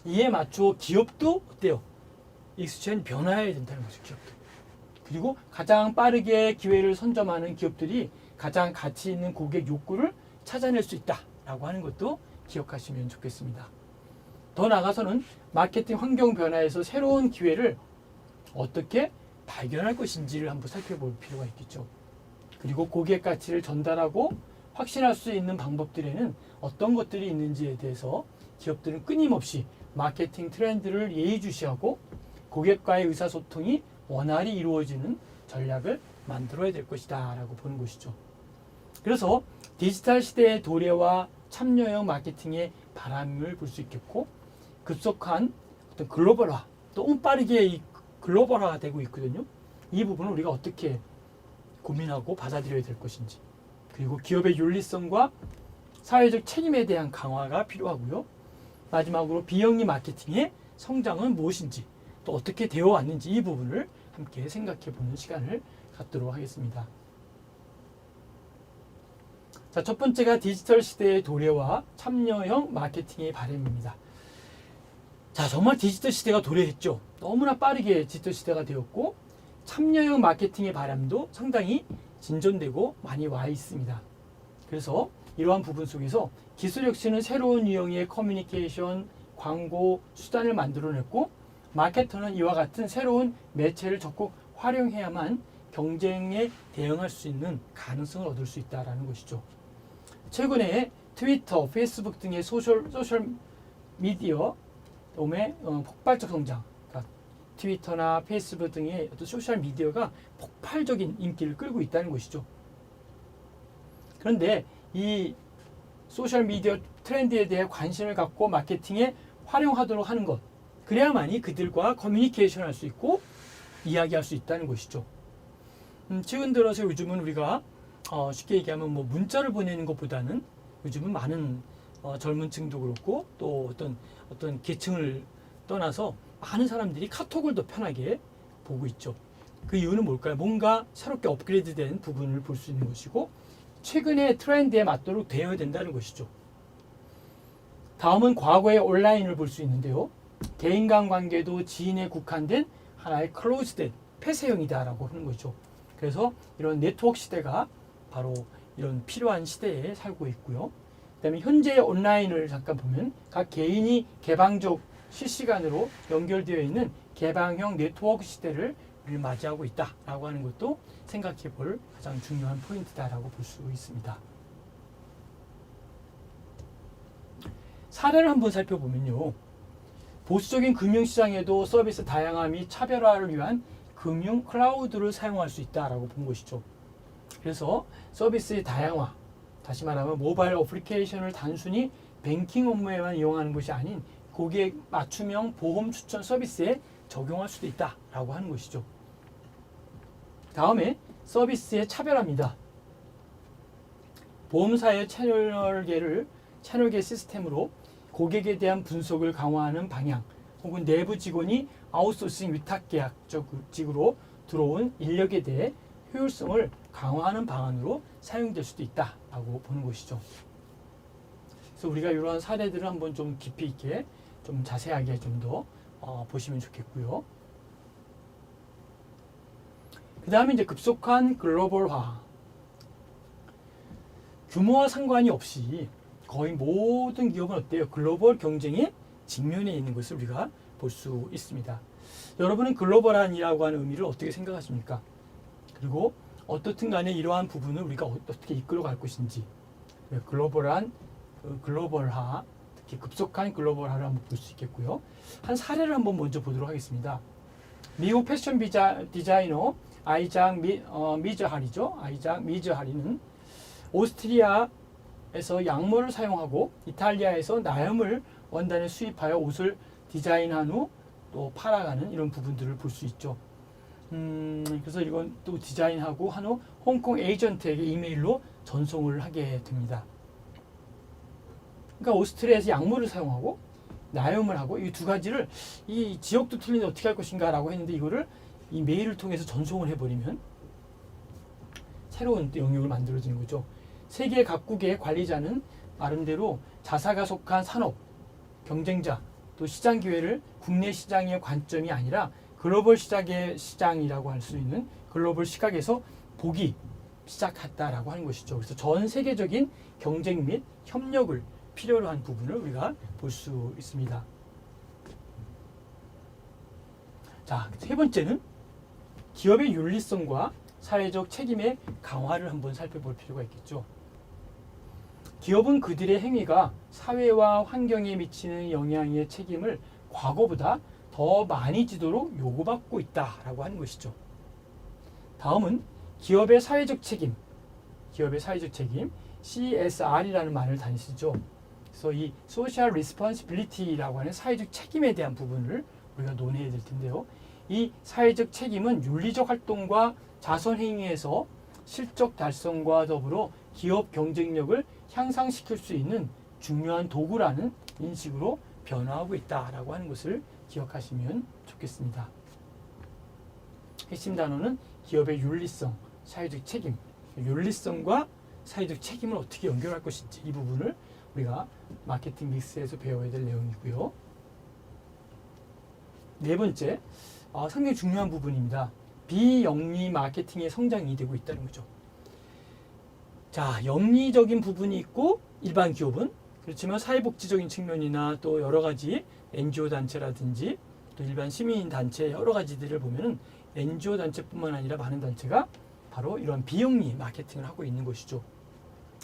이에 맞춰 기업도 어때요? 익스체인지 변화해야 된다는 거죠. 기업도. 그리고 가장 빠르게 기회를 선점하는 기업들이 가장 가치 있는 고객 욕구를 찾아낼 수 있다라고 하는 것도 기억하시면 좋겠습니다. 더 나아가서는 마케팅 환경 변화에서 새로운 기회를 어떻게 발견할 것인지를 한번 살펴볼 필요가 있겠죠. 그리고 고객 가치를 전달하고 확신할 수 있는 방법들에는 어떤 것들이 있는지에 대해서 기업들은 끊임없이 마케팅 트렌드를 예의주시하고 고객과의 의사소통이 원활히 이루어지는 전략을 만들어야 될 것이다 라고 보는 것이죠. 그래서 디지털 시대의 도래와 참여형 마케팅의 바람을 볼 수 있겠고, 급속한 어떤 글로벌화, 너무 빠르게 이 글로벌화가 되고 있거든요. 이 부분을 우리가 어떻게 고민하고 받아들여야 될 것인지, 그리고 기업의 윤리성과 사회적 책임에 대한 강화가 필요하고요. 마지막으로 비영리 마케팅의 성장은 무엇인지, 또 어떻게 되어 왔는지 이 부분을 함께 생각해 보는 시간을 갖도록 하겠습니다. 자, 첫 번째가 디지털 시대의 도래와 참여형 마케팅의 바람입니다. 자, 정말 디지털 시대가 도래했죠. 너무나 빠르게 디지털 시대가 되었고, 참여형 마케팅의 바람도 상당히 진전되고 많이 와 있습니다. 그래서 이러한 부분 속에서 기술 혁신은 새로운 유형의 커뮤니케이션, 광고, 수단을 만들어냈고, 마케터는 이와 같은 새로운 매체를 적극 활용해야만 경쟁에 대응할 수 있는 가능성을 얻을 수 있다는 것이죠. 최근에 트위터, 페이스북 등의 소셜 미디어 의 폭발적 성장, 그러니까 트위터나 페이스북 등의 어떤 소셜 미디어가 폭발적인 인기를 끌고 있다는 것이죠. 그런데 이 소셜 미디어 트렌드에 대해 관심을 갖고 마케팅에 활용하도록 하는 것, 그래야만이 그들과 커뮤니케이션 할 수 있고 이야기할 수 있다는 것이죠. 최근 들어서 요즘은 우리가 쉽게 얘기하면 뭐 문자를 보내는 것보다는 요즘은 많은 젊은 층도 그렇고 또 어떤 계층을 떠나서 많은 사람들이 카톡을 더 편하게 보고 있죠. 그 이유는 뭘까요? 뭔가 새롭게 업그레이드된 부분을 볼 수 있는 것이고, 최근의 트렌드에 맞도록 되어야 된다는 것이죠. 다음은 과거의 온라인을 볼 수 있는데요. 개인 간 관계도 지인에 국한된 하나의 클로즈된 폐쇄형이다라고 하는 거죠. 그래서 이런 네트워크 시대가 바로 이런 필요한 시대에 살고 있고요. 그다음에 현재의 온라인을 잠깐 보면 각 개인이 개방적 실시간으로 연결되어 있는 개방형 네트워크 시대를 우리는 맞이하고 있다라고 하는 것도 생각해 볼 가장 중요한 포인트다라고 볼 수 있습니다. 사례를 한번 살펴보면요. 보수적인 금융시장에도 서비스 다양화 및 차별화를 위한 금융 클라우드를 사용할 수 있다라고 본 것이죠. 그래서 서비스의 다양화, 다시 말하면 모바일 어플리케이션을 단순히 뱅킹 업무에만 이용하는 것이 아닌 고객 맞춤형 보험 추천 서비스에 적용할 수도 있다라고 하는 것이죠. 다음에 서비스의 차별화입니다. 보험사의 채널계 시스템으로 고객에 대한 분석을 강화하는 방향, 혹은 내부 직원이 아웃소싱 위탁 계약적으로 들어온 인력에 대해 효율성을 강화하는 방안으로 사용될 수도 있다라고 보는 것이죠. 그래서 우리가 이러한 사례들을 한번 좀 깊이 있게 좀 자세하게 좀 더 보시면 좋겠고요. 그 다음에 이제 급속한 글로벌화. 규모와 상관이 없이 거의 모든 기업은 어때요? 글로벌 경쟁에 직면해 있는 것을 우리가 볼 수 있습니다. 여러분은 글로벌한이라고 하는 의미를 어떻게 생각하십니까? 그리고 어떻든 간에 이러한 부분을 우리가 어떻게 이끌어 갈 것인지, 글로벌화, 특히 급속한 글로벌화를 한번 볼 수 있겠고요. 한 사례를 한번 먼저 보도록 하겠습니다. 미국 패션 디자이너 아이작 미즈하리는 오스트리아에서 양모를 사용하고 이탈리아에서 나염을 원단에 수입하여 옷을 디자인한 후 또 팔아가는 이런 부분들을 볼 수 있죠. 그래서 이건 또 디자인하고 한 후 홍콩 에이전트에게 이메일로 전송을 하게 됩니다. 그러니까 오스트리아에서 양모를 사용하고 나염을 하고 이 두 가지를 이 지역도 틀린데 어떻게 할 것인가 라고 했는데, 이거를 이 메일을 통해서 전송을 해버리면 새로운 영역을 만들어지는 거죠. 세계 각국의 관리자는 나름대로 자사가 속한 산업, 경쟁자, 또 시장 기회를 국내 시장의 관점이 아니라 글로벌 시장이라고 할 수 있는 글로벌 시각에서 보기 시작했다라고 하는 것이죠. 그래서 전 세계적인 경쟁 및 협력을 필요로 한 부분을 우리가 볼 수 있습니다. 자, 세 번째는 기업의 윤리성과 사회적 책임의 강화를 한번 살펴볼 필요가 있겠죠. 기업은 그들의 행위가 사회와 환경에 미치는 영향의 책임을 과거보다 더 많이 지도록 요구받고 있다라고 하는 것이죠. 다음은 기업의 사회적 책임, CSR이라는 말을 다니 쓰죠. 그래서 이 Social Responsibility라고 하는 사회적 책임에 대한 부분을 우리가 논해야 될 텐데요. 이 사회적 책임은 윤리적 활동과 자선 행위에서 실적 달성과 더불어 기업 경쟁력을 향상시킬 수 있는 중요한 도구라는 인식으로 변화하고 있다라고 하는 것을 기억하시면 좋겠습니다. 핵심 단어는 기업의 윤리성, 사회적 책임, 윤리성과 사회적 책임을 어떻게 연결할 것인지 이 부분을 우리가 마케팅 믹스에서 배워야 될 내용이고요. 네 번째, 상당히 중요한 부분입니다. 비영리 마케팅의 성장이 되고 있다는 거죠. 자, 영리적인 부분이 있고 일반 기업은 그렇지만 사회복지적인 측면이나 또 여러 가지 NGO 단체라든지 또 일반 시민 단체 여러 가지들을 보면은 NGO 단체뿐만 아니라 많은 단체가 바로 이런 비영리 마케팅을 하고 있는 것이죠.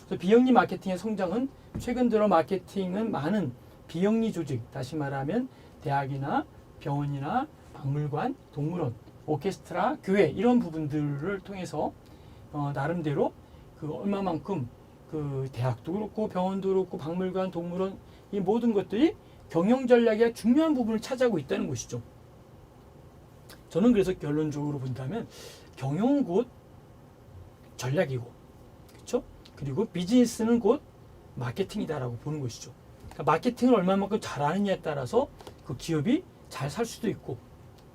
그래서 비영리 마케팅의 성장은 최근 들어 마케팅은 많은 비영리 조직, 다시 말하면 대학이나 병원이나 박물관, 동물원, 오케스트라, 교회 이런 부분들을 통해서 나름대로 그 얼마만큼 그 대학도 그렇고 병원도 그렇고 박물관, 동물원 이 모든 것들이 경영 전략의 중요한 부분을 차지하고 있다는 것이죠. 저는 그래서 결론적으로 본다면 경영은 곧 전략이고, 그렇죠? 그리고 비즈니스는 곧 마케팅이다라고 보는 것이죠. 그러니까 마케팅을 얼마만큼 잘하느냐에 따라서 그 기업이 잘 살 수도 있고,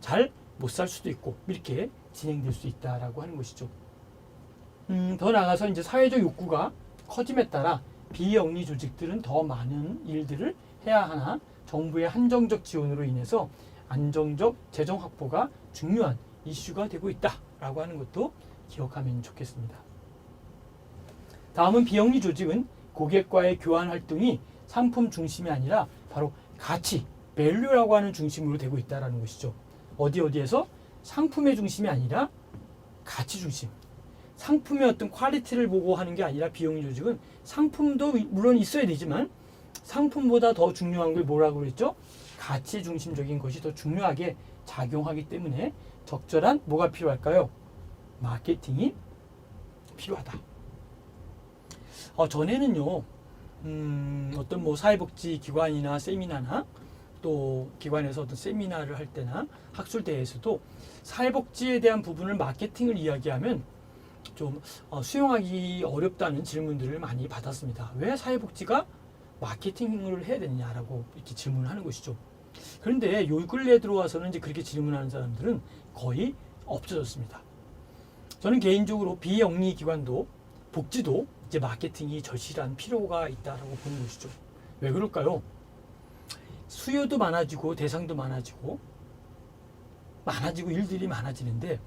잘 못 살 수도 있고 이렇게 진행될 수 있다라고 하는 것이죠. 더 나아가서 이제 사회적 욕구가 커짐에 따라 비영리 조직들은 더 많은 일들을 해야 하나 정부의 한정적 지원으로 인해서 안정적 재정 확보가 중요한 이슈가 되고 있다라고 하는 것도 기억하면 좋겠습니다. 다음은 비영리 조직은 고객과의 교환 활동이 상품 중심이 아니라 바로 가치, 밸류라고 하는 중심으로 되고 있다는 것이죠. 어디에서 상품의 중심이 아니라 가치 중심. 상품의 어떤 퀄리티를 보고 하는 게 아니라 비영리 조직은 상품도 물론 있어야 되지만 상품보다 더 중요한 걸 뭐라고 그랬죠? 가치 중심적인 것이 더 중요하게 작용하기 때문에 적절한 뭐가 필요할까요? 마케팅이 필요하다. 전에는요, 어떤 뭐 사회복지 기관이나 세미나나 또 기관에서 어떤 세미나를 할 때나 학술대회에서도 사회복지에 대한 부분을 마케팅을 이야기하면 좀 수용하기 어렵다는 질문들을 많이 받았습니다. 왜 사회복지가 마케팅을 해야 되느냐라고 이렇게 질문을 하는 것이죠. 그런데 요 근래에 들어와서는 이제 그렇게 질문하는 사람들은 거의 없어졌습니다. 저는 개인적으로 비영리 기관도 복지도 이제 마케팅이 절실한 필요가 있다라고 보는 것이죠. 왜 그럴까요? 수요도 많아지고 대상도 많아지고 일들이 많아지는데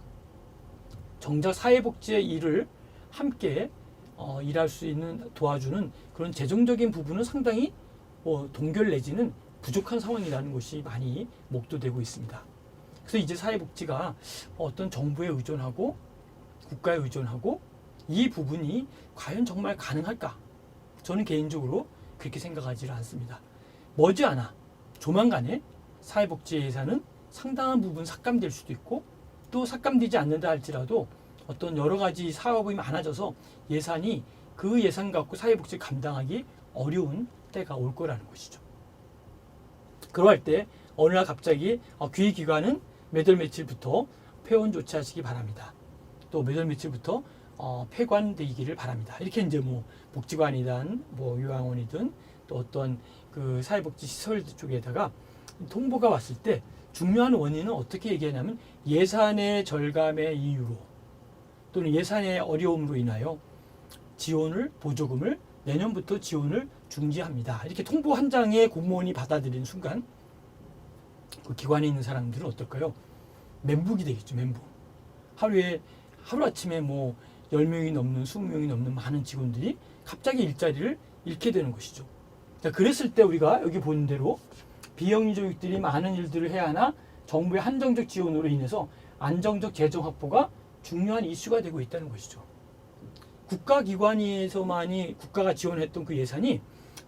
정작 사회복지의 일을 함께 일할 수 있는 도와주는 그런 재정적인 부분은 상당히 동결 내지는 부족한 상황이라는 것이 많이 목도되고 있습니다. 그래서 이제 사회복지가 어떤 정부에 의존하고 국가에 의존하고 이 부분이 과연 정말 가능할까? 저는 개인적으로 그렇게 생각하지 않습니다. 머지않아 조만간에 사회복지 예산은 상당한 부분 삭감될 수도 있고 또 삭감되지 않는다 할지라도 어떤 여러 가지 사업이 많아져서 예산이 그 예산 갖고 사회복지를 감당하기 어려운 때가 올 거라는 것이죠. 그러할 때 어느 날 갑자기 귀기관은 몇 월 며칠부터 폐원 조치하시기 바랍니다. 또 몇 월 며칠부터 폐관되기를 바랍니다. 이렇게 이제 뭐 복지관이든 뭐 요양원이든 또 어떤 그 사회복지 시설 쪽에다가 통보가 왔을 때 중요한 원인은 어떻게 얘기하냐면 예산의 절감의 이유로 또는 예산의 어려움으로 인하여 보조금을 내년부터 지원을 중지합니다. 이렇게 통보 한 장의 공무원이 받아들이는 순간 그 기관에 있는 사람들은 어떨까요? 멘붕이 되겠죠. 멘붕. 하루아침에 뭐 10명이 넘는 20명이 넘는 많은 직원들이 갑자기 일자리를 잃게 되는 것이죠. 자, 그랬을 때 우리가 여기 보는 대로 비영리 조직들이 많은 일들을 해야 하나 정부의 한정적 지원으로 인해서 안정적 재정 확보가 중요한 이슈가 되고 있다는 것이죠. 국가기관에서만이 국가가 지원했던 그 예산이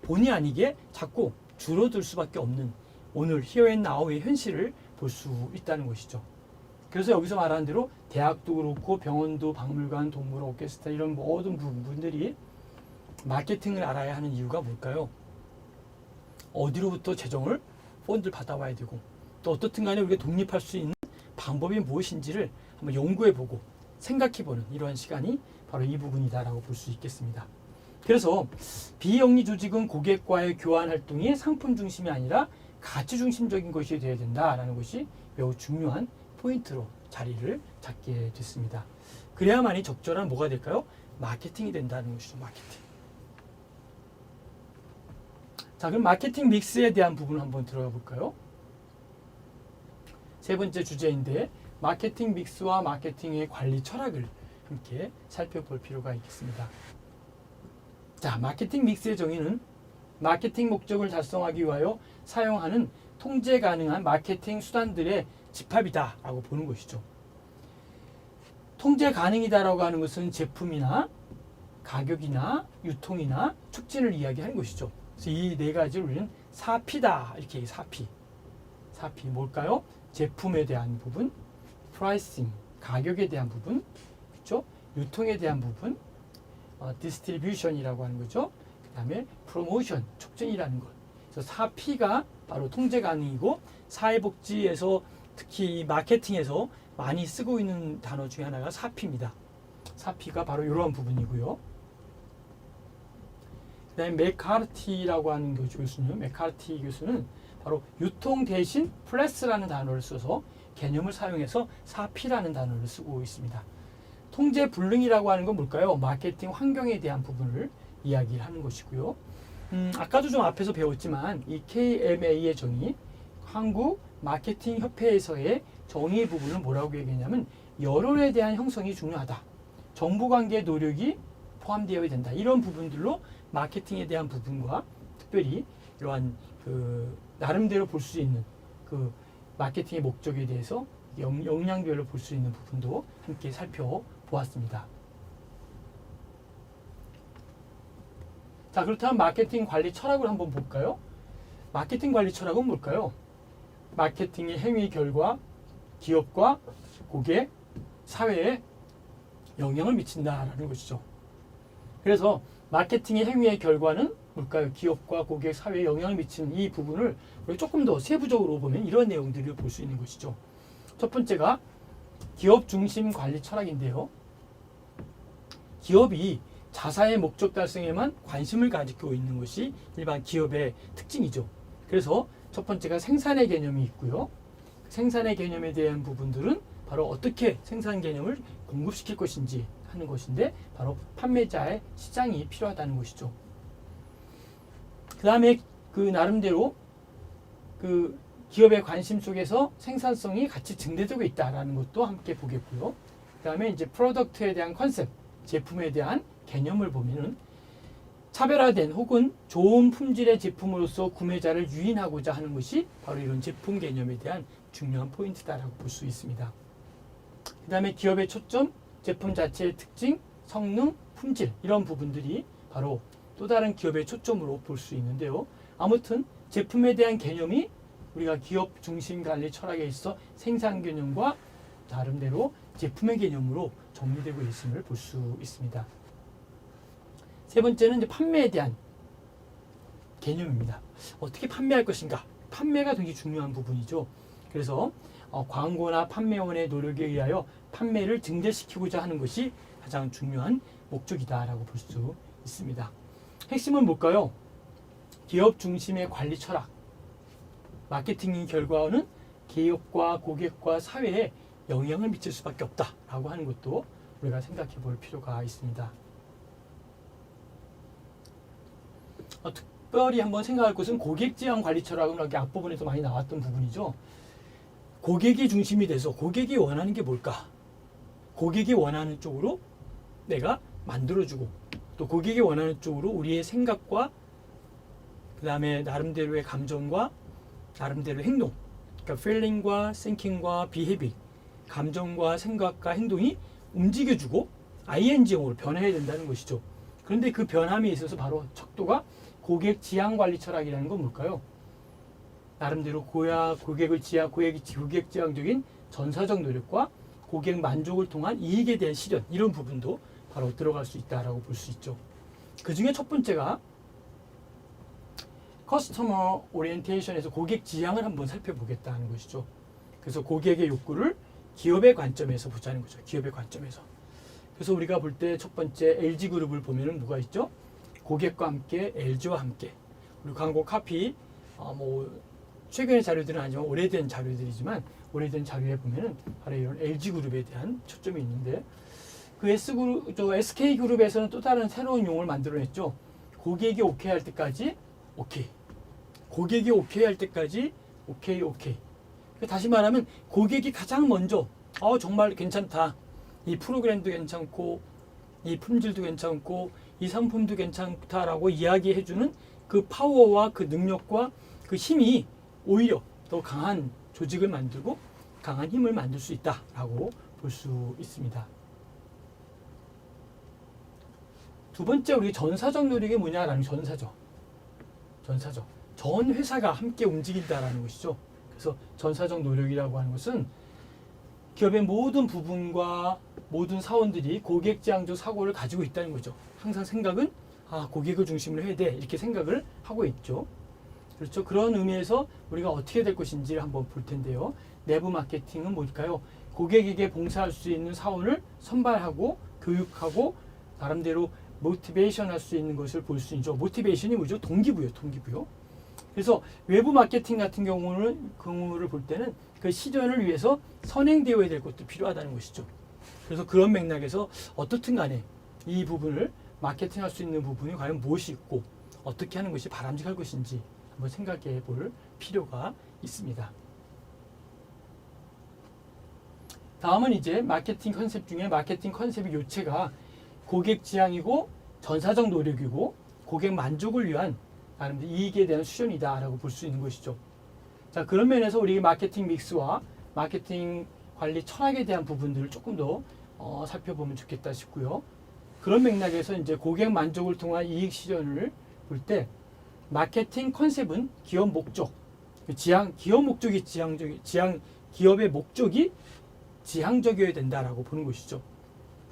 본의 아니게 자꾸 줄어들 수밖에 없는 오늘 히어앤나우의 현실을 볼 수 있다는 것이죠. 그래서 여기서 말하는 대로 대학도 그렇고 병원도 박물관, 동물, 오케스트라 이런 모든 부분들이 마케팅을 알아야 하는 이유가 뭘까요? 어디로부터 재정을 펀드를 받아와야 되고 또 어떻든 간에 우리가 독립할 수 있는 방법이 무엇인지를 한번 연구해보고 생각해보는 이러한 시간이 바로 이 부분이다라고 볼 수 있겠습니다. 그래서 비영리 조직은 고객과의 교환 활동이 상품 중심이 아니라 가치 중심적인 것이 되어야 된다라는 것이 매우 중요한 포인트로 자리를 잡게 됐습니다. 그래야만이 적절한 뭐가 될까요? 마케팅이 된다는 것이죠. 마케팅. 자, 그럼 마케팅 믹스에 대한 부분을 한번 들어가 볼까요? 세 번째 주제인데 마케팅 믹스와 마케팅의 관리 철학을 함께 살펴볼 필요가 있겠습니다. 자, 마케팅 믹스의 정의는 마케팅 목적을 달성하기 위하여 사용하는 통제 가능한 마케팅 수단들의 집합이다 라고 보는 것이죠. 통제 가능이다라고 하는 것은 제품이나 가격이나 유통이나 촉진을 이야기하는 것이죠. 그래서 이 네 가지를 우리는 4P다 이렇게 얘기해요. 4P. 4P 뭘까요? 제품에 대한 부분, 프라이싱, 가격에 대한 부분, 그렇죠? 유통에 대한 부분, 디스트리뷰션이라고 하는 거죠. 그 다음에 프로모션, 촉진이라는 것. 그래서 4P가 바로 통제 가능이고 사회복지에서 특히 마케팅에서 많이 쓰고 있는 단어 중에 하나가 4P입니다. 4P가 바로 이러한 부분이고요. 그 다음에 메카르티라고 하는 교수는, 메카르티 교수는 바로 유통 대신 플래스라는 단어를 써서 개념을 사용해서 4P라는 단어를 쓰고 있습니다. 통제 불능이라고 하는 건 뭘까요? 마케팅 환경에 대한 부분을 이야기하는 것이고요. 아까도 좀 앞에서 배웠지만 이 KMA의 정의, 한국 마케팅 협회에서의 정의 부분은 뭐라고 얘기했냐면 여론에 대한 형성이 중요하다. 정부 관계 노력이 포함되어야 된다. 이런 부분들로 마케팅에 대한 부분과 특별히 이러한 그 나름대로 볼 수 있는 그 마케팅의 목적에 대해서 역량별로 볼 수 있는 부분도 함께 살펴보았습니다. 자, 그렇다면 마케팅 관리 철학을 한번 볼까요? 마케팅 관리 철학은 뭘까요? 마케팅의 행위 결과 기업과 고객, 사회에 영향을 미친다라는 것이죠. 그래서 마케팅의 행위의 결과는 뭘까요? 기업과 고객, 사회에 영향을 미치는 이 부분을 우리 조금 더 세부적으로 보면 이런 내용들을 볼 수 있는 것이죠. 첫 번째가 기업 중심 관리 철학인데요. 기업이 자사의 목적 달성에만 관심을 가지고 있는 것이 일반 기업의 특징이죠. 그래서 첫 번째가 생산의 개념이 있고요. 생산의 개념에 대한 부분들은 바로 어떻게 생산 개념을 공급시킬 것인지 하는 것인데 바로 판매자의 시장이 필요하다는 것이죠. 그 다음에 그 나름대로 그 기업의 관심 속에서 생산성이 같이 증대되고 있다는 것도 함께 보겠고요. 그 다음에 이제 프로덕트에 대한 컨셉, 제품에 대한 개념을 보면은 차별화된 혹은 좋은 품질의 제품으로서 구매자를 유인하고자 하는 것이 바로 이런 제품 개념에 대한 중요한 포인트다라고 볼 수 있습니다. 그 다음에 기업의 초점, 제품 자체의 특징, 성능, 품질 이런 부분들이 바로 또 다른 기업의 초점으로 볼 수 있는데요. 아무튼 제품에 대한 개념이 우리가 기업 중심 관리 철학에 있어 생산 개념과 나름대로 제품의 개념으로 정리되고 있음을 볼 수 있습니다. 세 번째는 이제 판매에 대한 개념입니다. 어떻게 판매할 것인가? 판매가 되게 중요한 부분이죠. 그래서 광고나 판매원의 노력에 의하여 판매를 증대시키고자 하는 것이 가장 중요한 목적이다라고 볼 수 있습니다. 핵심은 뭘까요? 기업 중심의 관리 철학. 마케팅의 결과는 기업과 고객과 사회에 영향을 미칠 수밖에 없다라고 하는 것도 우리가 생각해 볼 필요가 있습니다. 특별히 한번 생각할 것은 고객 지향 관리 철학은 여기 앞부분에서 많이 나왔던 부분이죠. 고객이 중심이 돼서 고객이 원하는 게 뭘까? 고객이 원하는 쪽으로 내가 만들어주고 또 고객이 원하는 쪽으로 우리의 생각과 그 다음에 나름대로의 감정과 나름대로의 행동, 그러니까 feeling과 thinking과 behaving, 감정과 생각과 행동이 움직여주고 ing형으로 변해야 된다는 것이죠. 그런데 그 변함에 있어서 바로 척도가 고객 지향 관리 철학이라는 건 뭘까요? 나름대로 고객 지향적인 전사적 노력과 고객 만족을 통한 이익에 대한 실현, 이런 부분도 바로 들어갈 수 있다라고 볼 수 있죠. 그 중에 첫 번째가 커스터머 오리엔테이션에서 고객 지향을 한번 살펴보겠다는 것이죠. 그래서 고객의 욕구를 기업의 관점에서 보자는 거죠. 기업의 관점에서. 그래서 우리가 볼 때 첫 번째 LG그룹을 보면은 뭐가 있죠? 고객과 함께, LG와 함께. 우리 광고 카피, 최근의 자료들은 아니지만 오래된 자료들이지만 오래된 자료에 보면은 바로 이런 LG그룹에 대한 초점이 있는데 그 SK그룹에서는 또 다른 새로운 용어를 만들어냈죠. 고객이 오케이 할 때까지 오케이. 고객이 오케이 할 때까지 오케이. 다시 말하면 고객이 가장 먼저 정말 괜찮다. 이 프로그램도 괜찮고 이 품질도 괜찮고 이 상품도 괜찮다라고 이야기해주는 그 파워와 그 능력과 그 힘이 오히려 더 강한 조직을 만들고 강한 힘을 만들 수 있다라고 볼 수 있습니다. 두 번째 우리 전사적 노력이 뭐냐라는 전사적. 전 회사가 함께 움직인다라는 것이죠. 그래서 전사적 노력이라고 하는 것은 기업의 모든 부분과 모든 사원들이 고객 지향적 사고를 가지고 있다는 거죠. 항상 생각은 고객을 중심으로 해야 돼 이렇게 생각을 하고 있죠. 그렇죠. 그런 의미에서 우리가 어떻게 될 것인지를 한번 볼 텐데요. 내부 마케팅은 뭘까요? 고객에게 봉사할 수 있는 사원을 선발하고 교육하고 나름대로 모티베이션 할 수 있는 것을 볼 수 있죠. 모티베이션이 뭐죠? 동기부여. 그래서 외부 마케팅 같은 경우를 볼 때는 그 실현을 위해서 선행되어야 될 것도 필요하다는 것이죠. 그래서 그런 맥락에서 어떻든 간에 이 부분을 마케팅할 수 있는 부분이 과연 무엇이 있고 어떻게 하는 것이 바람직할 것인지 한번 생각해 볼 필요가 있습니다. 다음은 이제 마케팅 컨셉 중에 마케팅 컨셉의 요체가 고객 지향이고 전사적 노력이고 고객 만족을 위한 나름대로 이익에 대한 수련이다라고 볼 수 있는 것이죠. 자, 그런 면에서 우리 마케팅 믹스와 마케팅 관리 철학에 대한 부분들을 조금 더 살펴보면 좋겠다 싶고요. 그런 맥락에서 이제 고객 만족을 통한 이익 실현을 볼 때 마케팅 컨셉은 기업 목적, 기업 목적이 기업의 목적이 지향적이어야 된다라고 보는 것이죠.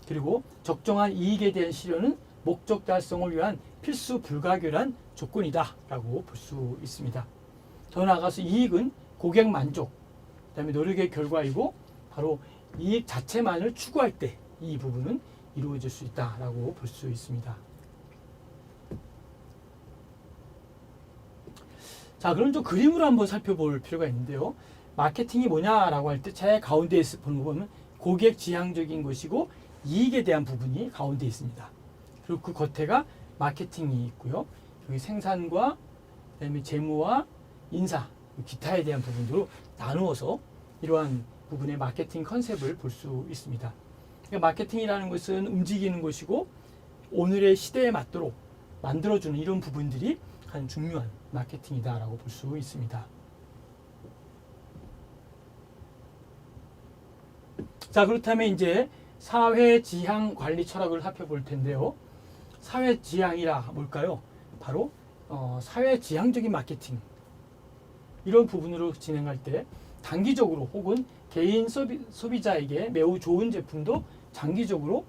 그리고 적정한 이익에 대한 실현은 목적 달성을 위한 필수 불가결한 조건이다라고 볼 수 있습니다. 더 나아가서 이익은 고객 만족, 그다음에 노력의 결과이고 바로 이익 자체만을 추구할 때 이 부분은 이루어질 수 있다라고 볼 수 있습니다. 자, 그럼 좀 그림으로 한번 살펴볼 필요가 있는데요. 마케팅이 뭐냐라고 할 때 제 가운데에 보는 거 보면 고객 지향적인 것이고 이익에 대한 부분이 가운데 있습니다. 그리고 그 겉에가 마케팅이 있고요. 여기 생산과 그다음에 재무와 인사, 기타에 대한 부분으로 나누어서 이러한 부분의 마케팅 컨셉을 볼 수 있습니다. 그러니까 마케팅이라는 것은 움직이는 것이고 오늘의 시대에 맞도록 만들어주는 이런 부분들이 한 중요한 마케팅이다라고 볼 수 있습니다. 자, 그렇다면 이제 사회 지향 관리 철학을 살펴볼 텐데요. 사회 지향이라 뭘까요? 바로 사회 지향적인 마케팅 이런 부분으로 진행할 때 단기적으로 혹은 개인 소비자에게 매우 좋은 제품도 장기적으로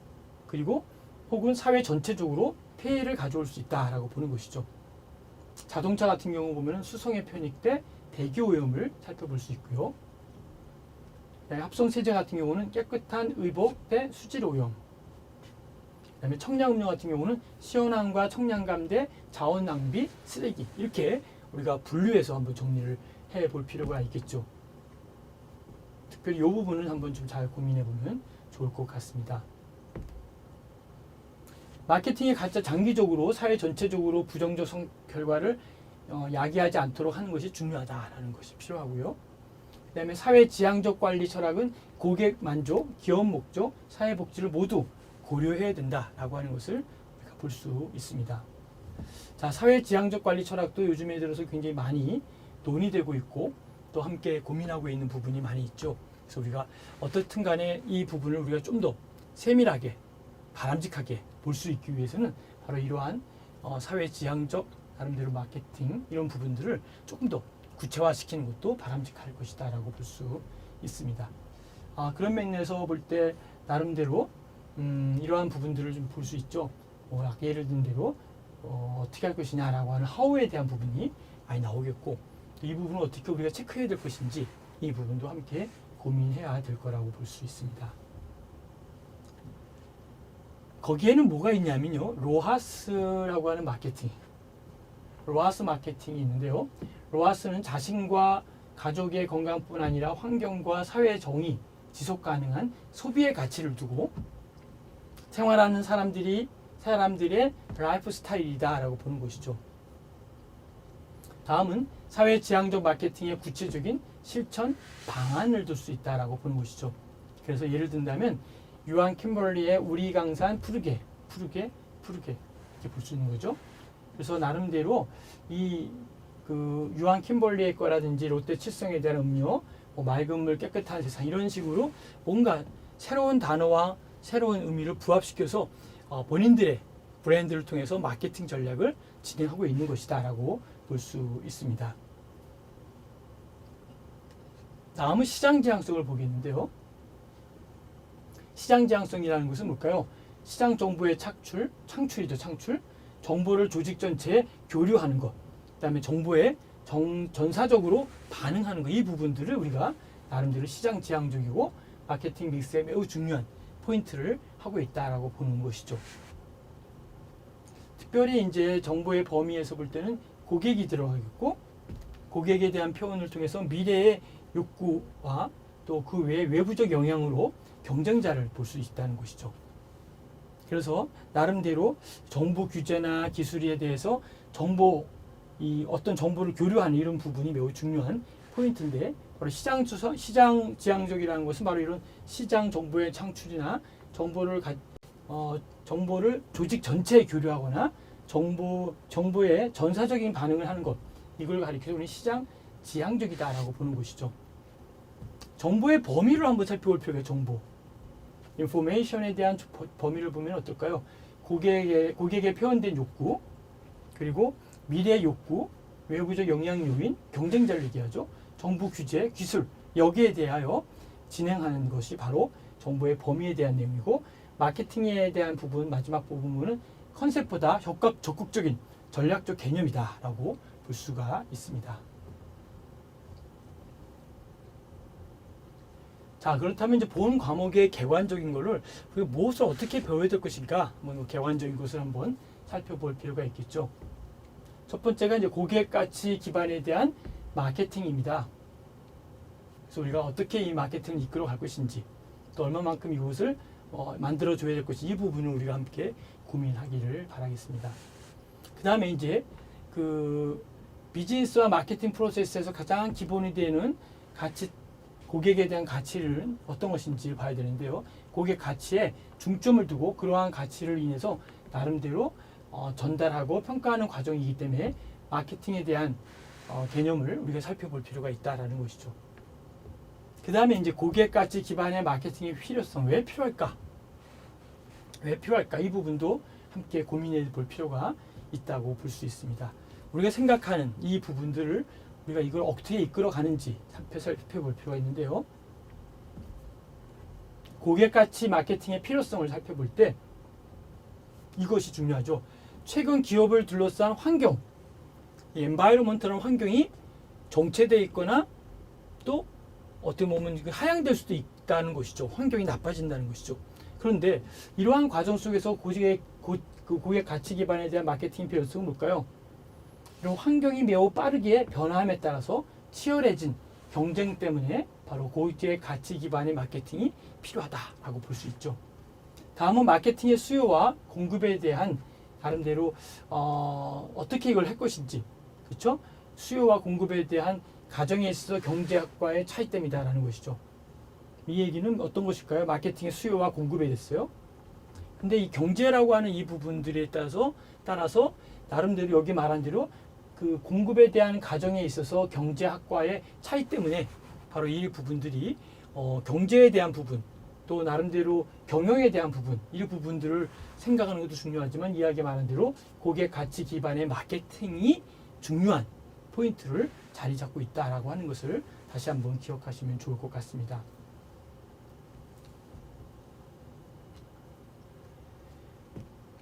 그리고 혹은 사회 전체적으로 폐해를 가져올 수 있다라고 보는 것이죠. 자동차 같은 경우 보면 수성에 편익돼 대기 오염을 살펴볼 수 있고요. 합성 세제 같은 경우는 깨끗한 의복 대 수질 오염. 그다음에 청량음료 같은 경우는 시원함과 청량감 대 자원 낭비, 쓰레기 이렇게 우리가 분류해서 한번 정리를 해볼 필요가 있겠죠. 특별히 이 부분을 한번 좀 잘 고민해 보면 좋을 것 같습니다. 마케팅이 가짜 장기적으로 사회 전체적으로 부정적 결과를 야기하지 않도록 하는 것이 중요하다라는 것이 필요하고요. 그다음에 사회지향적 관리 철학은 고객 만족, 기업 목적, 사회 복지를 모두 고려해야 된다라고 하는 것을 우리가 볼 수 있습니다. 자, 사회지향적 관리 철학도 요즘에 들어서 굉장히 많이 논의되고 있고 또 함께 고민하고 있는 부분이 많이 있죠. 그래서 우리가 어떻든 간에 이 부분을 우리가 좀 더 세밀하게 바람직하게 볼 수 있기 위해서는 바로 이러한 사회지향적 나름대로 마케팅 이런 부분들을 조금 더 구체화시키는 것도 바람직할 것이다 라고 볼 수 있습니다. 그런 맥락에서 볼 때 나름대로 이러한 부분들을 좀 볼 수 있죠. 예를 든 대로 어떻게 할 것이냐라고 하는 하우에 대한 부분이 많이 나오겠고 이 부분을 어떻게 우리가 체크해야 될 것인지 이 부분도 함께 고민해야 될 거라고 볼 수 있습니다. 거기에는 뭐가 있냐면요. 로하스라고 하는 마케팅, 로하스 마케팅이 있는데요. 로하스는 자신과 가족의 건강뿐 아니라 환경과 사회 정의, 지속 가능한 소비의 가치를 두고 생활하는 사람들의 라이프 스타일이다라고 보는 것이죠. 다음은 사회지향적 마케팅의 구체적인 실천 방안을 둘 수 있다라고 보는 것이죠. 그래서 예를 든다면 유한 킴벌리의 우리 강산 푸르게 이렇게 볼 수 있는 거죠. 그래서 나름대로 그 유한 킴벌리의 거라든지 롯데 칠성에 대한 음료, 맑은 물 깨끗한 세상 이런 식으로 뭔가 새로운 단어와 새로운 의미를 부합시켜서 본인들의 브랜드를 통해서 마케팅 전략을 진행하고 있는 것이다라고 볼 수 있습니다. 다음은 시장 지향성을 보겠는데요. 시장 지향성이라는 것은 뭘까요? 시장 정보의 창출이죠. 정보를 조직 전체에 교류하는 것. 그다음에 정보에 전사적으로 반응하는 것. 이 부분들을 우리가 나름대로 시장 지향적이고 마케팅 믹스에 매우 중요한 포인트를 하고 있다라고 보는 것이죠. 특별히 이제 정보의 범위에서 볼 때는 고객이 들어가겠고 고객에 대한 표현을 통해서 미래의 욕구와 또 그 외 외부적 영향으로 경쟁자를 볼 수 있다는 것이죠. 그래서 나름대로 정보 규제나 기술에 대해서 어떤 정보를 교류하는 이런 부분이 매우 중요한 포인트인데 바로 시장 지향적이라는 것은 바로 이런 시장 정보의 창출이나 정보를 조직 전체에 교류하거나 정보에 전사적인 반응을 하는 것 이걸 가리켜서 우리는 시장 지향적이다라고 보는 것이죠. 정보의 범위를 한번 살펴볼 필요가 있어요. 정보. 인포메이션에 대한 범위를 보면 어떨까요? 고객의 표현된 욕구, 그리고 미래 욕구, 외부적 영향 요인, 경쟁자를 얘기하죠. 정부 규제, 기술 여기에 대하여 진행하는 것이 바로 정보의 범위에 대한 내용이고 마케팅에 대한 부분 마지막 부분은 컨셉보다 적극적인 전략적 개념이다라고 볼 수가 있습니다. 자, 그렇다면 이제 본 과목의 객관적인 거를 우리가 무엇을 어떻게 배워야 될 것인가? 객관적인 것을 한번 살펴볼 필요가 있겠죠. 첫 번째가 이제 고객 가치 기반에 대한 마케팅입니다. 그래서 우리가 어떻게 이 마케팅을 이끌어 갈 것인지, 또 얼마만큼 이것을 만들어 줘야 될 것인지 이 부분을 우리가 함께 고민하기를 바라겠습니다. 그 다음에 이제 그 비즈니스와 마케팅 프로세스에서 가장 기본이 되는 고객에 대한 가치를 어떤 것인지 봐야 되는데요. 고객 가치에 중점을 두고 그러한 가치를 인해서 나름대로 전달하고 평가하는 과정이기 때문에 마케팅에 대한 개념을 우리가 살펴볼 필요가 있다라는 것이죠. 그 다음에 이제 고객 가치 기반의 마케팅의 필요성, 왜 필요할까? 이 부분도 함께 고민해 볼 필요가 있다고 볼 수 있습니다. 우리가 생각하는 이 부분들을 우리가 이걸 어떻게 이끌어 가는지 살펴볼 필요가 있는데요. 고객 가치 마케팅의 필요성을 살펴볼 때 이것이 중요하죠. 최근 기업을 둘러싼 환경, 이 엔바이러먼트라는 환경이 정체되어 있거나 또 어떻게 보면 하향될 수도 있다는 것이죠. 환경이 나빠진다는 것이죠. 그런데 이러한 과정 속에서 고객 가치 기반에 대한 마케팅 필요성은 뭘까요? 이런 환경이 매우 빠르게 변화함에 따라서 치열해진 경쟁 때문에 바로 고객 가치 기반의 마케팅이 필요하다라고 볼 수 있죠. 다음은 마케팅의 수요와 공급에 대한 나름대로 어떻게 이걸 할 것인지, 그렇죠? 수요와 공급에 대한 가정에 있어서 경제학과의 차이점이다라는 것이죠. 이 얘기는 어떤 것일까요? 마케팅의 수요와 공급에 대해서요. 근데 이 경제라고 하는 이 부분들에 따라서 나름대로 여기 말한 대로 그 공급에 대한 가정에 있어서 경제학과의 차이 때문에 바로 이 부분들이 경제에 대한 부분 또 나름대로 경영에 대한 부분 이 부분들을 생각하는 것도 중요하지만 이야기 말한 대로 고객 가치 기반의 마케팅이 중요한 포인트를 자리 잡고 있다라고 하는 것을 다시 한번 기억하시면 좋을 것 같습니다.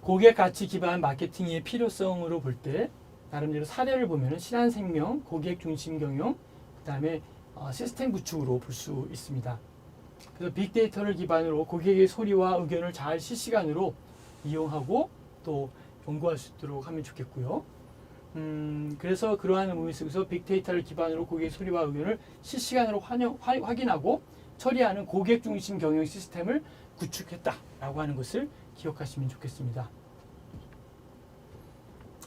고객 가치 기반 마케팅의 필요성으로 볼 때 나름대로 사례를 보면 신한생명, 고객 중심 경영, 그 다음에 시스템 구축으로 볼 수 있습니다. 그래서 빅데이터를 기반으로 고객의 소리와 의견을 잘 실시간으로 이용하고 또 연구할 수 있도록 하면 좋겠고요. 그래서 그러한 의미 속에서 빅데이터를 기반으로 고객의 소리와 의견을 실시간으로 확인하고 처리하는 고객 중심 경영 시스템을 구축했다라고 하는 것을 기억하시면 좋겠습니다.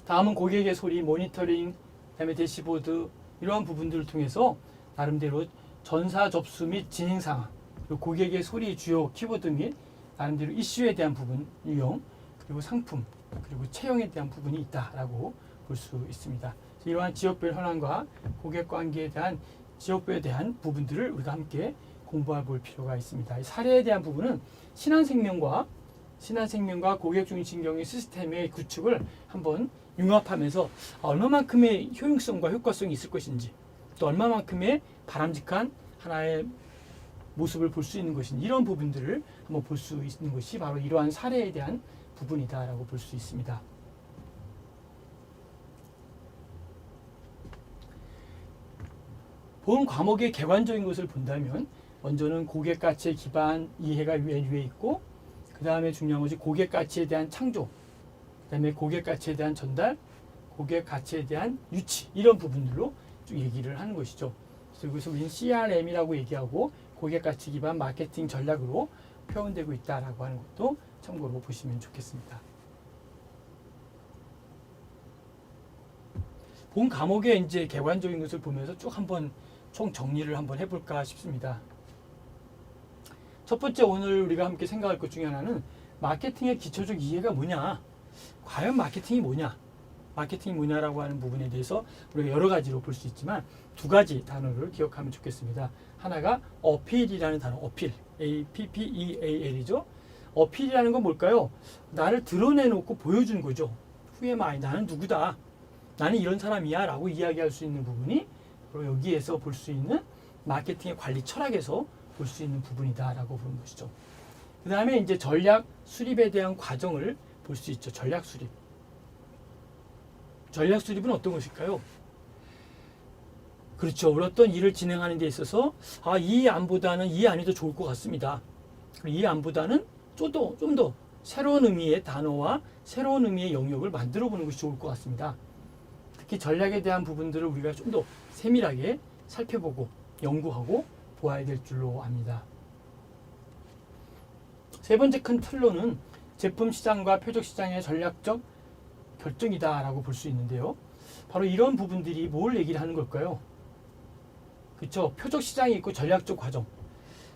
다음은 고객의 소리, 모니터링, 그다음에 대시보드 이러한 부분들을 통해서 나름대로 전사 접수 및 진행 상황, 그리고 고객의 소리 주요 키워드 및 나름대로 이슈에 대한 부분 유형, 그리고 상품, 그리고 채용에 대한 부분이 있다라고 볼 수 있습니다. 이러한 지역별 현황과 고객 관계에 대한 지역별에 대한 부분들을 우리가 함께 공부해 볼 필요가 있습니다. 이 사례에 대한 부분은 신한생명과 고객 중심 경영 시스템의 구축을 한번 융합하면서 얼마만큼의 효용성과 효과성이 있을 것인지 또 얼마만큼의 바람직한 하나의 모습을 볼 수 있는 것인지 이런 부분들을 한번 볼 수 있는 것이 바로 이러한 사례에 대한 부분이다라고 볼 수 있습니다. 본 과목의 객관적인 것을 본다면 먼저는 고객 가치의 기반 이해가 위에 있고 그 다음에 중요한 것이 고객 가치에 대한 창조, 그 다음에 고객 가치에 대한 전달, 고객 가치에 대한 유치 이런 부분들로 쭉 얘기를 하는 것이죠. 그래서 우리는 CRM이라고 얘기하고 고객 가치 기반 마케팅 전략으로 표현되고 있다라고 하는 것도 참고로 보시면 좋겠습니다. 본 과목의 이제 객관적인 것을 보면서 쭉 한번 총 정리를 한번 해볼까 싶습니다. 첫 번째 오늘 우리가 함께 생각할 것 중에 하나는 마케팅의 기초적 이해가 뭐냐? 과연 마케팅이 뭐냐? 마케팅이 뭐냐라고 하는 부분에 대해서 우리가 여러 가지로 볼 수 있지만 두 가지 단어를 기억하면 좋겠습니다. 하나가 어필이라는 단어, 어필, APPEAL이죠. 어필이라는 건 뭘까요? 나를 드러내놓고 보여주는 거죠. Who am I? 나는 누구다? 나는 이런 사람이야 라고 이야기할 수 있는 부분이 바로 여기에서 볼 수 있는 마케팅의 관리 철학에서 볼 수 있는 부분이다 라고 보는 것이죠. 그 다음에 이제 전략 수립에 대한 과정을 볼 수 있죠. 전략 수립. 전략 수립은 어떤 것일까요? 그렇죠. 우리 어떤 일을 진행하는 데 있어서 이 안보다는 이 안이 더 좋을 것 같습니다. 이 안보다는 좀 더 새로운 의미의 단어와 새로운 의미의 영역을 만들어 보는 것이 좋을 것 같습니다. 특히 전략에 대한 부분들을 우리가 좀 더 세밀하게 살펴보고 연구하고 보아야 될 줄로 압니다. 세 번째 큰 틀로는 제품 시장과 표적 시장의 전략적 결정이다라고 볼 수 있는데요. 바로 이런 부분들이 뭘 얘기를 하는 걸까요? 그렇죠. 표적 시장이 있고 전략적 과정.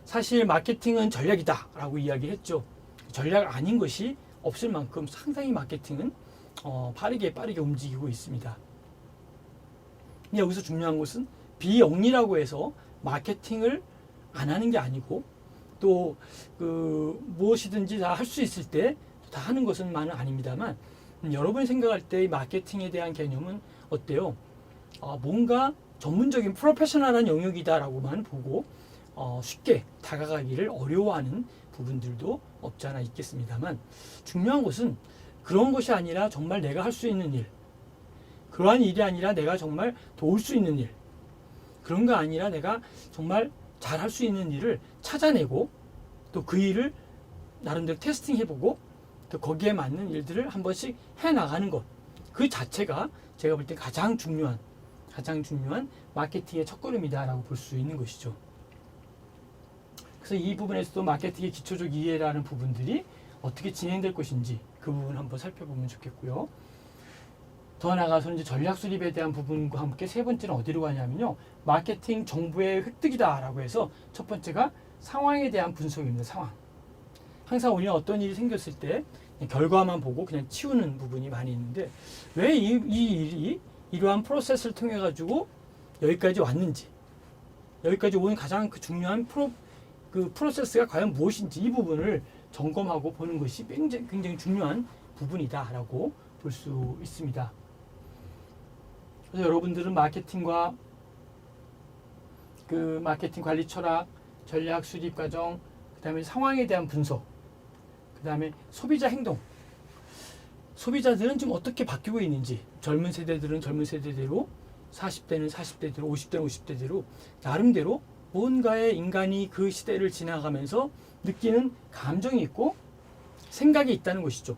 사실 마케팅은 전략이다라고 이야기했죠. 전략 아닌 것이 없을 만큼 상당히 마케팅은 빠르게 움직이고 있습니다. 여기서 중요한 것은 비영리라고 해서 마케팅을 안 하는 게 아니고 또 무엇이든지 다 할 수 있을 때 다 하는 것은만은 아닙니다만 여러분이 생각할 때 마케팅에 대한 개념은 어때요? 뭔가 전문적인 프로페셔널한 영역이다라고만 보고 쉽게 다가가기를 어려워하는 부분들도 없지 않아 있겠습니다만 중요한 것은 그런 것이 아니라 정말 내가 할 수 있는 일, 그러한 일이 아니라 내가 정말 도울 수 있는 일, 그런 거 아니라 내가 정말 잘 할 수 있는 일을 찾아내고 또 그 일을 나름대로 테스팅해보고 또 거기에 맞는 일들을 한 번씩 해나가는 것, 그 자체가 제가 볼 때 가장 중요한 마케팅의 첫걸음이다라고 볼 수 있는 것이죠. 그래서 이 부분에서도 마케팅의 기초적 이해라는 부분들이 어떻게 진행될 것인지 그 부분 한번 살펴보면 좋겠고요. 더 나아가서는 이제 전략 수립에 대한 부분과 함께 세 번째는 어디로 가냐면요. 마케팅 정보의 획득이다라고 해서 첫 번째가 상황에 대한 분석입니다. 상황. 항상 우리는 어떤 일이 생겼을 때 결과만 보고 그냥 치우는 부분이 많이 있는데 왜 이 일이 이러한 프로세스를 통해 가지고 여기까지 왔는지, 여기까지 온 가장 중요한 프로세스가 과연 무엇인지 이 부분을 점검하고 보는 것이 굉장히 중요한 부분이다라고 볼 수 있습니다. 그래서 여러분들은 마케팅과 그 마케팅 관리 철학, 전략 수립 과정, 그 다음에 상황에 대한 분석, 그 다음에 소비자 행동, 소비자들은 지금 어떻게 바뀌고 있는지, 젊은 세대들은 젊은 세대대로, 40대는 40대대로, 50대는 50대대로 나름대로 뭔가의 인간이 그 시대를 지나가면서 느끼는 감정이 있고 생각이 있다는 것이죠.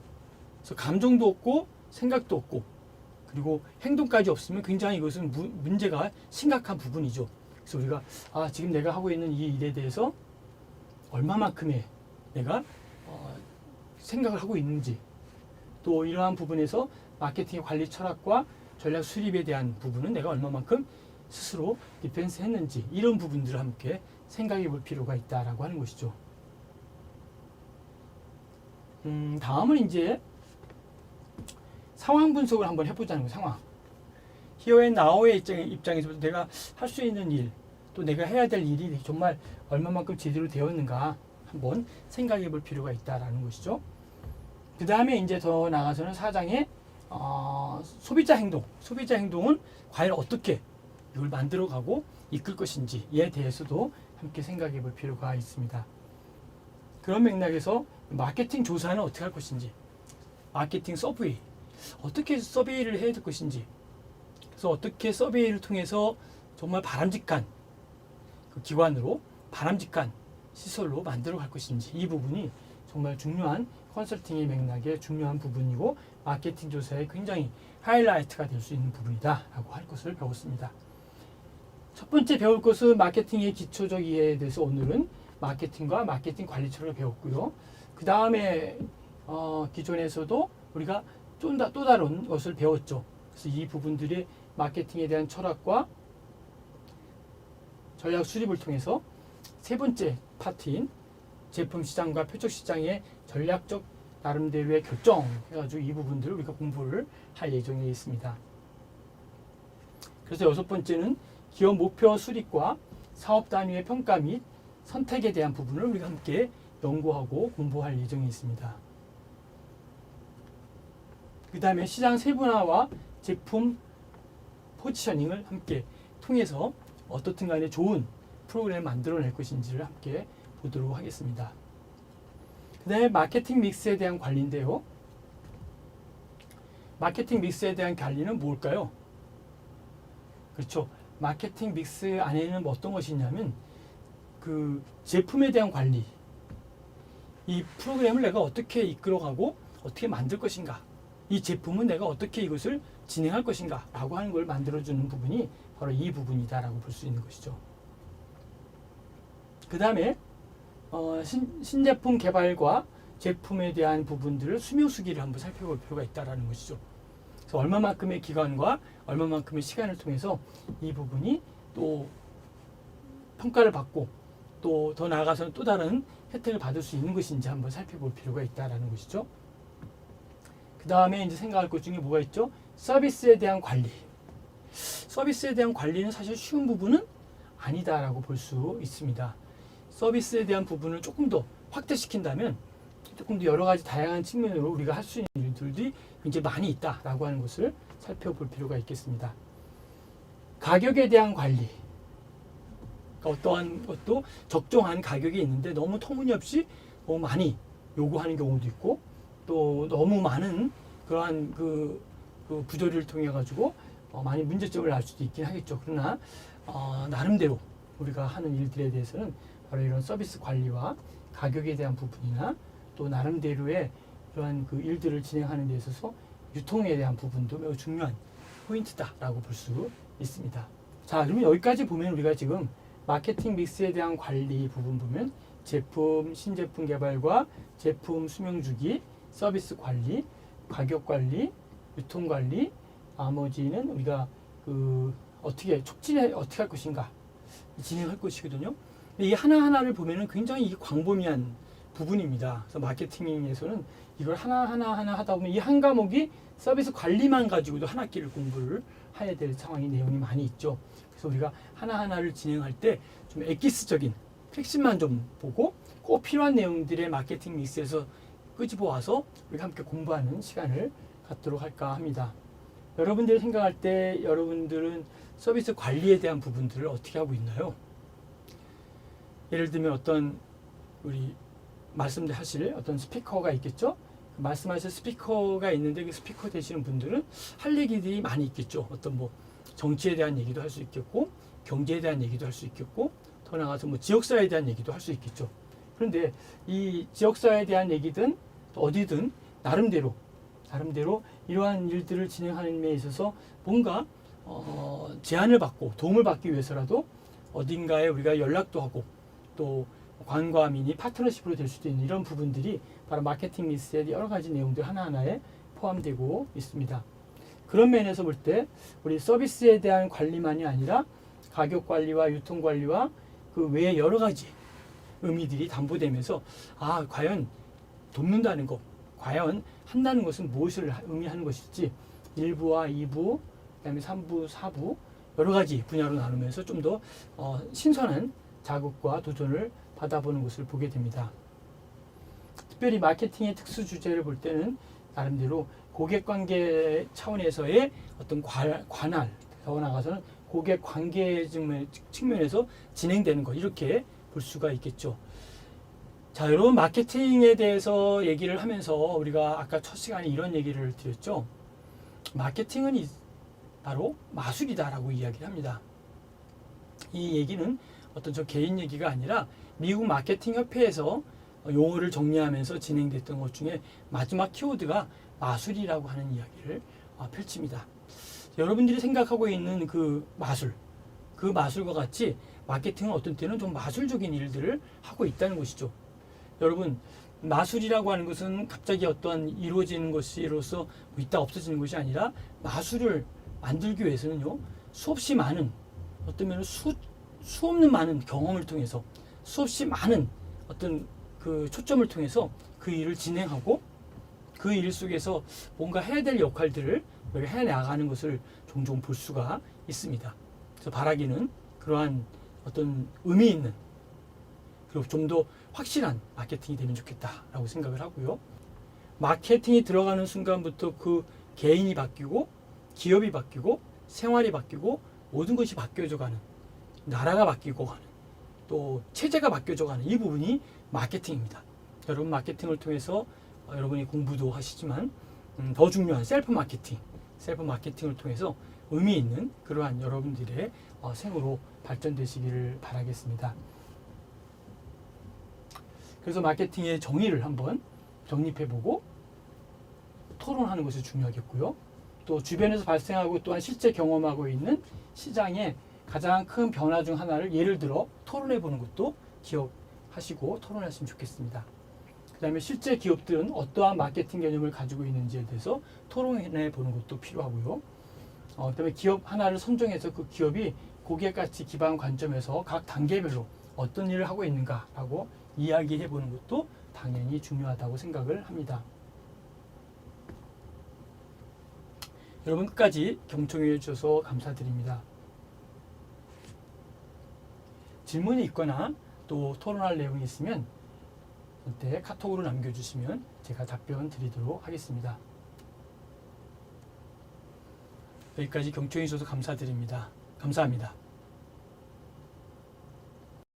그래서 감정도 없고 생각도 없고 그리고 행동까지 없으면 굉장히 이것은 문제가 심각한 부분이죠. 그래서 우리가 지금 내가 하고 있는 이 일에 대해서 얼마만큼의 내가 생각을 하고 있는지, 또 이러한 부분에서 마케팅 관리 철학과 전략 수립에 대한 부분은 내가 얼마만큼 스스로 디펜스 했는지, 이런 부분들을 함께 생각해 볼 필요가 있다라고 하는 것이죠. 다음은 이제 상황 분석을 한번 해보자는 거예요. 상황. Here and Now의 입장에서 내가 할 수 있는 일, 또 내가 해야 될 일이 정말 얼마만큼 제대로 되었는가 한번 생각해 볼 필요가 있다라는 것이죠. 그 다음에 이제 더 나아가서는 4장의 소비자 행동. 소비자 행동은 과연 어떻게 이걸 만들어가고 이끌 것인지에 대해서도 함께 생각해 볼 필요가 있습니다. 그런 맥락에서 마케팅 조사는 어떻게 할 것인지, 마케팅 서베이, 어떻게 서베이를 해야 될 것인지, 그래서 어떻게 서베이를 통해서 정말 바람직한 그 기관으로, 바람직한 시설로 만들어 갈 것인지, 이 부분이 정말 중요한 컨설팅의 맥락의 중요한 부분이고 마케팅 조사의 굉장히 하이라이트가 될 수 있는 부분이다 라고 할 것을 배웠습니다. 첫 번째 배울 것은 마케팅의 기초적 이해에 대해서 오늘은 마케팅과 마케팅 관리 철학을 배웠고요. 그 다음에 기존에서도 우리가 좀 또 다른 것을 배웠죠. 그래서 이 부분들이 마케팅에 대한 철학과 전략 수립을 통해서 세 번째 파트인 제품 시장과 표적 시장의 전략적 나름대로의 결정 해가지고 이 부분들을 우리가 공부를 할 예정에 있습니다. 그래서 여섯 번째는 기업 목표 수립과 사업 단위의 평가 및 선택에 대한 부분을 우리가 함께 연구하고 공부할 예정에 있습니다. 그 다음에 시장 세분화와 제품 포지셔닝을 함께 통해서 어떻든 간에 좋은 프로그램을 만들어낼 것인지를 함께 보도록 하겠습니다. 그 다음에 마케팅 믹스에 대한 관리인데요. 마케팅 믹스에 대한 관리는 뭘까요? 그렇죠. 마케팅 믹스 안에는 어떤 것이 있냐면 그 제품에 대한 관리, 이 프로그램을 내가 어떻게 이끌어가고 어떻게 만들 것인가, 이 제품은 내가 어떻게 이것을 진행할 것인가 라고 하는 걸 만들어주는 부분이 바로 이 부분이다 라고 볼 수 있는 것이죠. 그 다음에 신제품 개발과 제품에 대한 부분들을 수명수기를 한번 살펴볼 필요가 있다는 것이죠. 그래서 얼마만큼의 기간과 얼마만큼의 시간을 통해서 이 부분이 또 평가를 받고 또 더 나아가서는 또 다른 혜택을 받을 수 있는 것인지 한번 살펴볼 필요가 있다는 것이죠. 그 다음에 이제 생각할 것 중에 뭐가 있죠? 서비스에 대한 관리. 서비스에 대한 관리는 사실 쉬운 부분은 아니다라고 볼 수 있습니다. 서비스에 대한 부분을 조금 더 확대시킨다면 조금 더 여러 가지 다양한 측면으로 우리가 할 수 있는 일들이 굉장히 많이 있다라고 하는 것을 살펴볼 필요가 있겠습니다. 가격에 대한 관리. 어떠한 것도 적정한 가격이 있는데 너무 터무니없이 너무 많이 요구하는 경우도 있고 또 너무 많은 그러한 그 부조리를 통해 가지고 많이 문제점을 알 수도 있긴 하겠죠. 그러나 나름대로 우리가 하는 일들에 대해서는 바로 이런 서비스 관리와 가격에 대한 부분이나 또 나름대로의 그러한 그 일들을 진행하는 데 있어서 유통에 대한 부분도 매우 중요한 포인트다라고 볼 수 있습니다. 자, 그러면 여기까지 보면 우리가 지금 마케팅 믹스에 대한 관리 부분 보면 제품, 신제품 개발과 제품 수명주기, 서비스 관리, 가격 관리, 유통 관리, 나머지는 우리가 어떻게 촉진해 어떻게 할 것인가 진행할 것이거든요. 이 하나하나를 보면은 굉장히 이게 광범위한 부분입니다. 그래서 마케팅에서는 이걸 하나 하다 보면 이 한 과목이 서비스 관리만 가지고도 한 학기를 공부를 해야 될 상황이 내용이 많이 있죠. 그래서 우리가 하나하나를 진행할 때 좀 엑기스적인 핵심만 좀 보고 꼭 필요한 내용들의 마케팅 믹스에서 끄집어 와서 우리가 함께 공부하는 시간을 갖도록 할까 합니다. 여러분들이 생각할 때 여러분들은 서비스 관리에 대한 부분들을 어떻게 하고 있나요? 예를 들면 어떤 우리 말씀하실 어떤 스피커가 있겠죠? 말씀하실 스피커가 있는데 그 스피커 되시는 분들은 할 얘기들이 많이 있겠죠. 어떤 뭐 정치에 대한 얘기도 할 수 있겠고 경제에 대한 얘기도 할 수 있겠고 더 나아가서 뭐 지역사회에 대한 얘기도 할 수 있겠죠. 그런데 이 지역사회에 대한 얘기든 어디든 나름대로 이러한 일들을 진행하는 데 있어서 뭔가 제안을 받고 도움을 받기 위해서라도 어딘가에 우리가 연락도 하고 또 관과민이 파트너십으로 될 수도 있는 이런 부분들이 바로 마케팅 믹스의 여러 가지 내용들 하나하나에 포함되고 있습니다. 그런 면에서 볼 때 우리 서비스에 대한 관리만이 아니라 가격 관리와 유통 관리와 그 외에 여러 가지 의미들이 담보되면서 과연 돕는다는 것, 과연 한다는 것은 무엇을 의미하는 것일지 1부와 2부, 그다음에 3부, 4부 여러 가지 분야로 나누면서 좀 더 신선한 자극과 도전을 받아보는 것을 보게 됩니다. 특별히 마케팅의 특수 주제를 볼 때는 나름대로 고객관계 차원에서의 어떤 관할, 더 나아가서는 고객관계 측면에서 진행되는 것 이렇게 볼 수가 있겠죠. 자, 여러분 마케팅에 대해서 얘기를 하면서 우리가 아까 첫 시간에 이런 얘기를 드렸죠. 마케팅은 바로 마술이다라고 이야기를 합니다. 이 얘기는 어떤 저 개인 얘기가 아니라 미국 마케팅 협회에서 용어를 정리하면서 진행됐던 것 중에 마지막 키워드가 마술이라고 하는 이야기를 펼칩니다. 여러분들이 생각하고 있는 그 마술과 같이 마케팅은 어떤 때는 좀 마술적인 일들을 하고 있다는 것이죠. 여러분 마술이라고 하는 것은 갑자기 어떤 이루어지는 것으로서 있다 없어지는 것이 아니라 마술을 만들기 위해서는요 수없이 많은 어떤 면은 수없는 많은 경험을 통해서 수없이 많은 어떤 그 초점을 통해서 그 일을 진행하고 그 일 속에서 뭔가 해야 될 역할들을 우리가 해나가는 것을 종종 볼 수가 있습니다. 그래서 바라기는 그러한 어떤 의미 있는 그리고 좀 더 확실한 마케팅이 되면 좋겠다라고 생각을 하고요. 마케팅이 들어가는 순간부터 그 개인이 바뀌고 기업이 바뀌고 생활이 바뀌고 모든 것이 바뀌어져가는 나라가 바뀌고 가는 또 체제가 바뀌어져가는 이 부분이 마케팅입니다. 여러분 마케팅을 통해서 여러분이 공부도 하시지만 더 중요한 셀프 마케팅을 통해서 의미 있는 그러한 여러분들의 생으로 발전되시기를 바라겠습니다. 그래서 마케팅의 정의를 한번 정립해보고 토론하는 것이 중요하겠고요. 또 주변에서 발생하고 또한 실제 경험하고 있는 시장의 가장 큰 변화 중 하나를 예를 들어 토론해보는 것도 기억하시고 토론하시면 좋겠습니다. 그 다음에 실제 기업들은 어떠한 마케팅 개념을 가지고 있는지에 대해서 토론해보는 것도 필요하고요. 그 다음에 기업 하나를 선정해서 그 기업이 고객가치 기반 관점에서 각 단계별로 어떤 일을 하고 있는가라고 이야기해보는 것도 당연히 중요하다고 생각을 합니다. 여러분 끝까지 경청해 주셔서 감사드립니다. 질문이 있거나 또 토론할 내용이 있으면 그때 카톡으로 남겨주시면 제가 답변 드리도록 하겠습니다. 여기까지 경청해 주셔서 감사드립니다. 감사합니다.